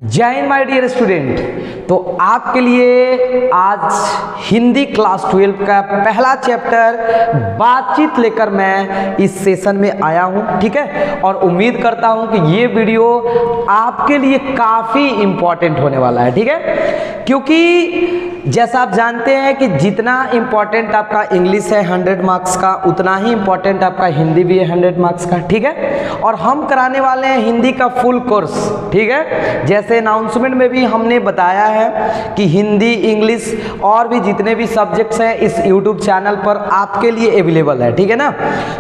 जय Hind my dear student. तो आपके लिए आज हिंदी क्लास 12 का पहला चैप्टर बातचीत लेकर मैं इस सेशन में आया हूं, ठीक है। और उम्मीद करता हूं कि ये वीडियो आपके लिए काफ़ी इम्पोर्टेंट होने वाला है, ठीक है। क्योंकि जैसा आप जानते हैं कि जितना इम्पोर्टेंट आपका इंग्लिश है 100 मार्क्स का, उतना ही इम्पोर्टेंट आपका हिंदी भी है 100 मार्क्स का, ठीक है। और हम कराने वाले हैं हिंदी का फुल कोर्स, ठीक है। जैसे अनाउंसमेंट में भी हमने बताया है कि हिंदी, इंग्लिश और भी जितने भी सब्जेक्ट्स हैं इस यूट्यूब चैनल पर आपके लिए अवेलेबल है, ठीक है ना।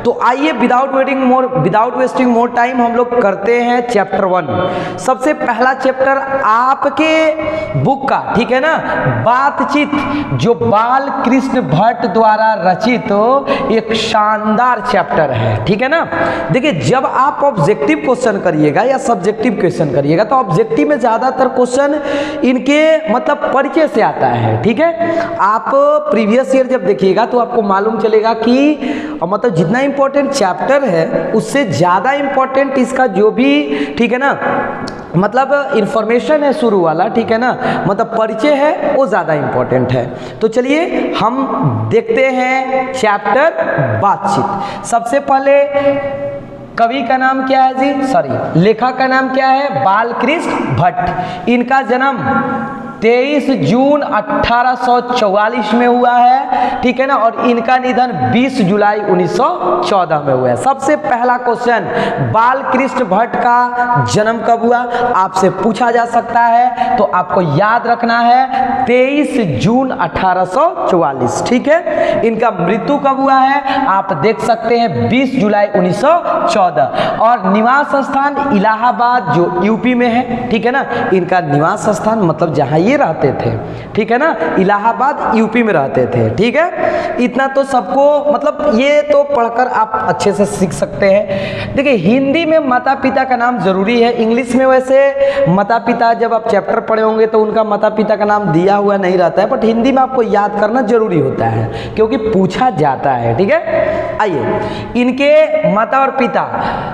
तो आइए विदाउट वेस्टिंग मोर टाइम हम लोग करते हैं चैप्टर 1। सबसे पहला चैप्टर आपके बुक का, ठीक है ना, बातचीत, जो बाल कृष्ण भट्ट द्वारा रचित एक शानदार चैप्टर है, ठीक है ना। देखिए, जब आप ऑब्जेक्टिव क्वेश्चन करिएगा या सब्जेक्टिव क्वेश्चन करिएगा तो ऑब्जेक्टिव में ज्यादातर क्वेश्चन इनके मतलब परिचय से आता है, ठीक है। आप प्रीवियस ईयर जब देखिएगा तो आपको मालूम चलेगा कि मतलब जितना इंपॉर्टेंट चैप्टर है उससे ज्यादा इंपॉर्टेंट इसका जो भी, ठीक है ना, मतलब इंफॉर्मेशन है शुरू वाला, ठीक है ना, मतलब परिचय है वो ज्यादा इंपॉर्टेंट है। तो चलिए हम देखते हैं चैप्टर बातचीत। सबसे पहले कवि का नाम क्या है जी, सॉरी, लेखक का नाम क्या है, बालकृष्ण भट्ट। इनका जन्म 23 जून 1844 में हुआ है, ठीक है ना। और इनका निधन 20 जुलाई 1914 में हुआ है। सबसे पहला क्वेश्चन, बालकृष्ण भट्ट का जन्म कब हुआ, आपसे पूछा जा सकता है। तो आपको याद रखना है 23 जून 1844, ठीक है। इनका मृत्यु कब हुआ है, आप देख सकते हैं 20 जुलाई 1914। और निवास स्थान इलाहाबाद, जो यूपी में है, ठीक है ना। इनका निवास स्थान मतलब जहां ये रहते थे, ठीक है ना, इलाहाबाद यूपी में रहते थे, ठीक है। इतना तो सबको मतलब ये तो पढ़कर आप अच्छे से सीख सकते हैं। देखिए, हिंदी में माता पिता का नाम जरूरी है। इंग्लिश में वैसे माता पिता जब आप चैप्टर पढ़े होंगे तो उनका माता पिता का नाम दिया हुआ नहीं रहता है, बट हिंदी में आपको याद करना जरूरी होता है क्योंकि पूछा जाता है, ठीक है। आइए, इनके माता और पिता,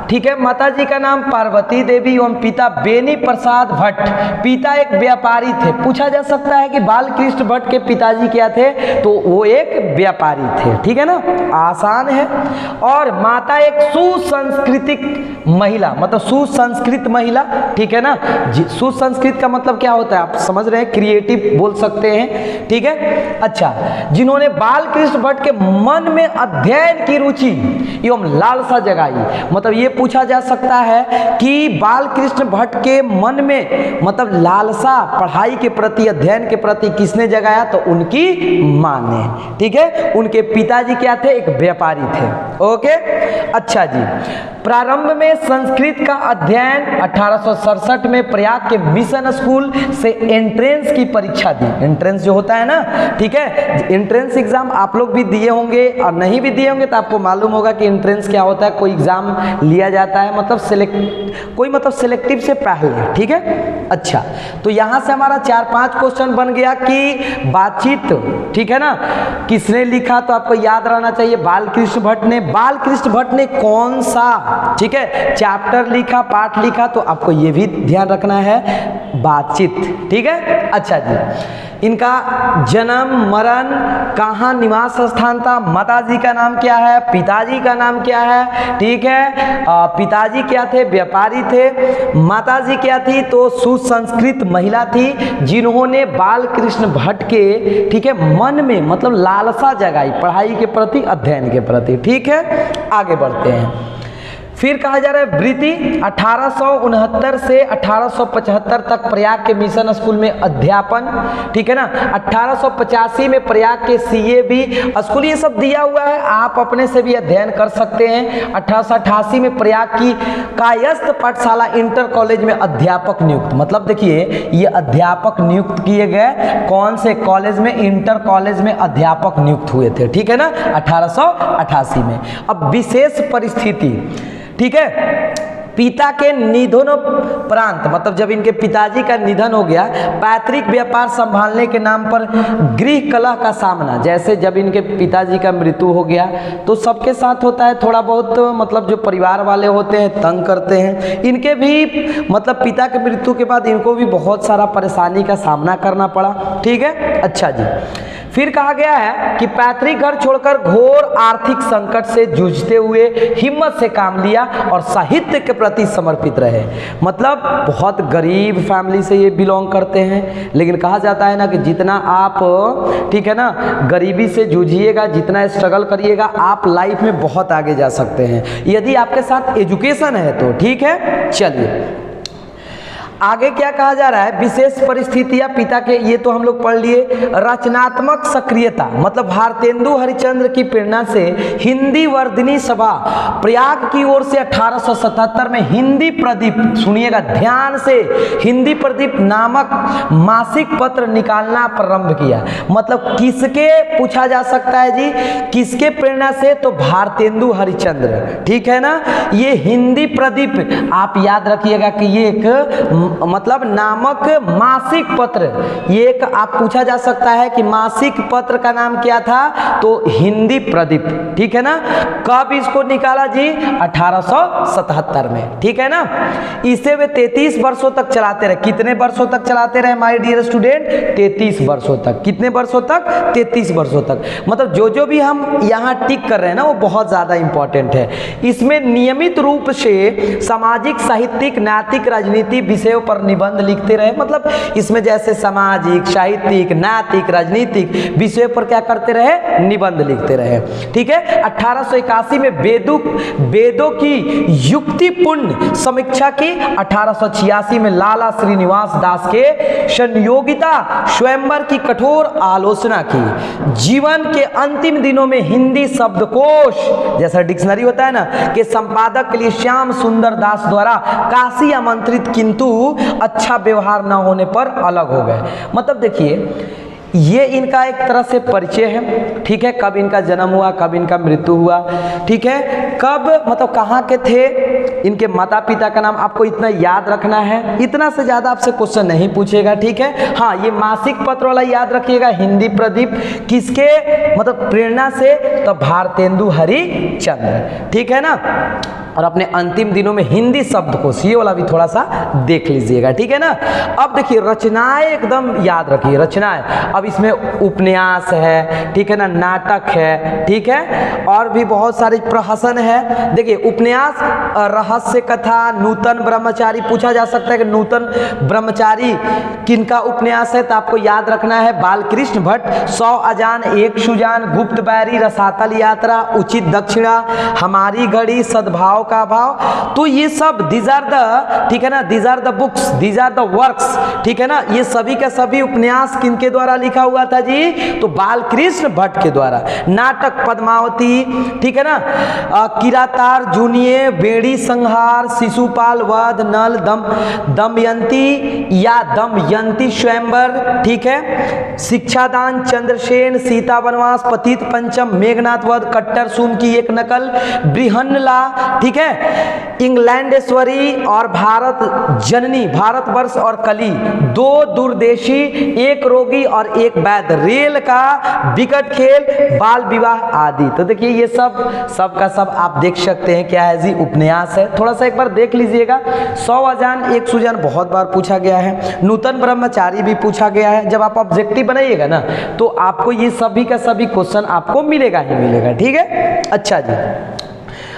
ठीक है। माता जी का नाम पार्वती देवी एवं पिता बेनी प्रसाद भट्ट। पिता एक व्यापारी थे। पूछा जा सकता है कि बालकृष्ण भट्ट के पिताजी क्या थे, तो वो एक व्यापारी थे, ठीक है ना, आसान है। और माता एक सुसंस्कृतिक महिला, मतलब सुसंस्कृत महिला, ठीक है ना। सुसंस्कृत का मतलब क्या होता है आप समझ रहे हैं, क्रिएटिव बोल सकते हैं, ठीक है। अच्छा, जिन्होंने बालकृष्ण भट्ट के मन में अध्ययन की रुचि एवं लालसा जगाई। मतलब ये पूछा जा सकता है कि बालकृष्ण भट्ट के मन में मतलब लालसा पढ़ाई के प्रति, अध्ययन के प्रति किसने जगाया, तो उनकी मां ने, ठीक है। उनके पिताजी क्या थे, एक व्यापारी थे, ओके। अच्छा जी, प्रारंभ में संस्कृत का अध्ययन 1867 में प्रयाग के मिशन स्कूल से एंट्रेंस की परीक्षा दी। एंट्रेंस जो होता है ना, ठीक है, एंट्रेंस एग्जाम आप लोग भी दिए होंगे और नहीं भी दिए होंगे तो आपको मालूम होगा कि एंट्रेंस क्या होता है। कोई एग्जाम लिया जाता है मतलब सिलेक्टिव से पहले, ठीक है। अच्छा, तो यहां से हमारा 4-5 क्वेश्चन बन गया कि बातचीत, ठीक है ना, किसने लिखा, तो आपको याद रहना चाहिए बालकृष्ण भट्ट ने। बालकृष्ण भट्ट ने कौन सा, ठीक है, चैप्टर लिखा, पाठ लिखा, तो आपको ये भी ध्यान रखना है, बातचीत, ठीक है। अच्छा जी, इनका जन्म, मरण, कहाँ निवास स्थान था, माताजी का नाम क्या है, पिताजी का नाम क्या है, ठीक है। पिताजी क्या थे, व्यापारी थे। माताजी क्या थी, तो सुसंस्कृत महिला थी जिन्होंने बालकृष्ण भट्ट के, ठीक है, मन में मतलब लालसा जगाई पढ़ाई के प्रति, अध्ययन के प्रति, ठीक है। आगे बढ़ते हैं। फिर कहा जा रहा है वृत्ति 1869 से 1875 तक प्रयाग के मिशन स्कूल में अध्यापन, ठीक है ना। 1885 में प्रयाग के CAB स्कूल, ये सब दिया हुआ है, आप अपने से भी अध्ययन कर सकते हैं। 1888 में प्रयाग की कायस्थ पाठशाला इंटर कॉलेज में अध्यापक नियुक्त। मतलब देखिए, ये अध्यापक नियुक्त किए गए कौन से कॉलेज में, इंटर कॉलेज में अध्यापक नियुक्त हुए थे, ठीक है ना, 1888 में। अब विशेष परिस्थिति, ठीक है, पिता के निधनोपरांत, मतलब जब इनके पिताजी का निधन हो गया, पैतृक व्यापार संभालने के नाम पर गृह कलह का सामना, जैसे जब इनके पिताजी का मृत्यु हो गया तो सबके साथ होता है, थोड़ा बहुत मतलब जो परिवार वाले होते हैं तंग करते हैं, इनके भी मतलब पिता के मृत्यु के बाद इनको भी बहुत सारा परेशानी का सामना करना पड़ा। ठीक है, अच्छा जी। फिर कहा गया है कि पैतृक घर छोड़कर घोर आर्थिक संकट से जूझते हुए हिम्मत से काम लिया और साहित्य के प्रति समर्पित रहे। मतलब बहुत गरीब फैमिली से ये बिलोंग करते हैं, लेकिन कहा जाता है ना कि जितना आप, ठीक है ना, गरीबी से जूझिएगा, जितना स्ट्रगल करिएगा, आप लाइफ में बहुत आगे जा सकते हैं यदि आपके साथ एजुकेशन है तो। ठीक है, चलिए आगे क्या कहा जा रहा है, विशेष परिस्थितियां पिता के, ये तो हम लोग पढ़ लिए। रचनात्मक सक्रियता, मतलब भारतेंदु हरिश्चंद्र की प्रेरणा से हिंदी वर्धिनी सभा प्रयाग की ओर से 1877 में हिंदी प्रदीप, सुनिएगा ध्यान से, हिंदी प्रदीप नामक मासिक पत्र निकालना प्रारंभ किया। मतलब किसके पूछा जा सकता है जी, किसके प्रेरणा से, तो भारतेंदु हरिश्चंद्र। ठीक है ना, ये हिंदी प्रदीप आप याद रखिएगा कि ये एक मतलब नामक मासिक पत्र, ये एक आप पूछा जा सकता है कि मासिक पत्र का नाम क्या था, तो हिंदी प्रदीप। ठीक है ना, कब इसको निकाला जी, 1877 में। ठीक है ना, इसे वे 33 वर्षों तक चलाते रहे। कितने वर्षों तक चलाते रहे माय डियर स्टूडेंट, 33 वर्षों तक। कितने वर्षों तक, 33 वर्षों तक। मतलब जो भी हम यहाँ टिक कर रहे हैं ना, वो बहुत ज्यादा इंपॉर्टेंट है। इसमें नियमित रूप से सामाजिक, साहित्यिक, नैतिक, राजनीति विषयों पर निबंध लिखते रहे। मतलब इसमें जैसे सामाजिक, साहित्यिक, नैतिक, राजनीतिक विषयों पर क्या करते रहे, निबंध लिखते रहे। ठीक है, 1881 में वेदों की युक्तिपूर्ण समीक्षा की। 1886 में लाला श्रीनिवास दास के संयोगिता स्वयंवर की कठोर आलोचना की। जीवन के अंतिम दिनों में हिंदी शब्दकोश, जैसा डिक्शनरी होता है ना, के संपादक के लिए श्याम सुंदर दास द्वारा काशी आमंत्रित, किंतु अच्छा व्यवहार न होने पर अलग हो गए। मतलब देखिए, ये इनका एक तरह से परिचय है। ठीक है, कब इनका जन्म हुआ, कब इनका मृत्यु हुआ, ठीक है, कब मतलब कहाँ के थे, इनके माता पिता का नाम आपको इतना याद रखना है। इतना से ज़्यादा आपसे क्वेश्चन नहीं पूछेगा। ठीक है, हाँ, ये मासिक पत्र वाला याद रखिएगा, हिंदी प्रदीप, किसके मतलब प्रेरणा से, तो भारतेंदु हरिश्चंद्र। ठीक है ना, और अपने अंतिम दिनों में हिंदी शब्दकोश, ये वाला भी थोड़ा सा देख लीजिएगा। ठीक है ना, अब देखिए रचनाएं एकदम याद रखिए, रचनाएं। अब इसमें उपन्यास है, ठीक है ना, नाटक है, ठीक है, और भी बहुत सारे प्रहसन है। देखिए उपन्यास, रहस्य कथा, नूतन ब्रह्मचारी, पूछा जा सकता है कि नूतन ब्रह्मचारी किनका उपन्यास है, तो आपको याद रखना है बालकृष्ण भट्ट। 100 अजान एक सुजान, गुप्त बैरी, रसातल यात्रा, उचित दक्षिणा, हमारी घड़ी, सद्भाव का भाव। तो ये सब दीज आर द, ठीक है ना, these are the books, these are the works. ठीक है ना, ये सभी का सभी उपन्यास किनके द्वारा लिखा हुआ था जी, तो बालकृष्ण भट्ट के द्वारा। नाटक पद्मावती, ठीक है ना, किरातार, जूनिये, बेड़ी संहार, शिशुपाल वध, नल, दमयंती या दमयंती स्वयंवर, ठीक है, शिक्षादान, चंद्रसेन, सीता वनवास, पतित पंचम, मेघनाथ वध, कट्टर सूम की एक नकल, बृहन्नला, ठीक है, इंग्लैंडेश्वरी और भारत जननी, भारतवर्ष और कली, 2 दूरदेशी, एक रोगी और एक वैद्य, रेल का विकट खेल, बाल विवाह आदि। तो देखिए ये सब का सब आप देख सकते हैं क्या है जी, उपन्यास है। थोड़ा सा एक बार देख लीजिएगा। 100 अजान एक सुजान बहुत बार पूछा गया है, नूतन ब्रह्मचारी भी पूछा गया है। जब आप ऑब्जेक्टिव बनाइएगा ना, तो आपको ये सभी का सभी क्वेश्चन आपको मिलेगा ही मिलेगा। ठीक है, अच्छा जी।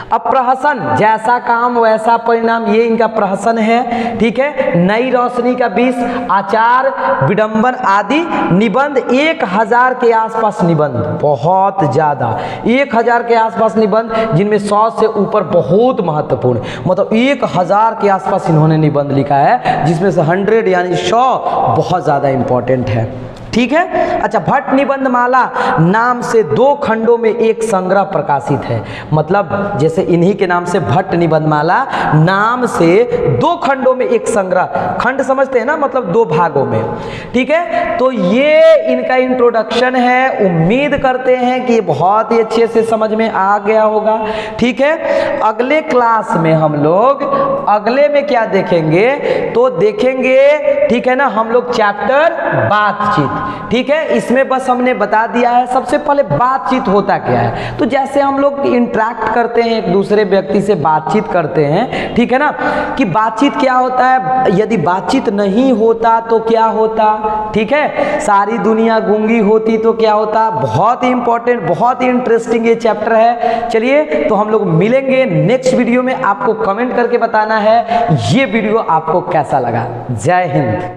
अब प्रहसन, जैसा काम वैसा परिणाम, ये इनका प्रहसन है। ठीक है, नई रोशनी का 20, आचार, विडंबन आदि, निबंध 1000 के आसपास निबंध, बहुत ज्यादा 1000 के आसपास निबंध, जिनमें 100 से ऊपर बहुत महत्वपूर्ण, मतलब 1000 के आसपास इन्होंने निबंध लिखा है, जिसमें से 100 यानी 100 बहुत ज्यादा इंपॉर्टेंट है। ठीक है। अच्छा, भट्ट निबंध माला नाम से 2 खंडों में एक संग्रह प्रकाशित है। मतलब जैसे इन्हीं के नाम से भट्ट निबंध माला नाम से 2 खंडों में एक संग्रह, खंड समझते हैं ना, मतलब 2 भागों में, ठीक है। तो ये इनका इंट्रोडक्शन है। उम्मीद करते हैं कि ये बहुत ही अच्छे से समझ में आ गया होगा, ठीक है। अगले क्लास में हम लोग अगले में क्या देखेंगे, तो देखेंगे, ठीक है ना, हम लोग चैप्टर बातचीत, ठीक है। इसमें बस हमने बता दिया है सबसे पहले बातचीत होता क्या है। तो जैसे हम लोग इंटरेक्ट करते हैं, एक दूसरे व्यक्ति से बातचीत करते हैं, ठीक है ना, कि बातचीत क्या होता है, यदि बातचीत नहीं होता तो क्या होता, ठीक है, सारी दुनिया गूंगी होती तो क्या होता। बहुत ही इंपॉर्टेंट, बहुत ही इंटरेस्टिंग ये चैप्टर है। चलिए, तो हम लोग मिलेंगे नेक्स्ट वीडियो में। आपको कमेंट करके बताना है ये वीडियो आपको कैसा लगा। जय हिंद।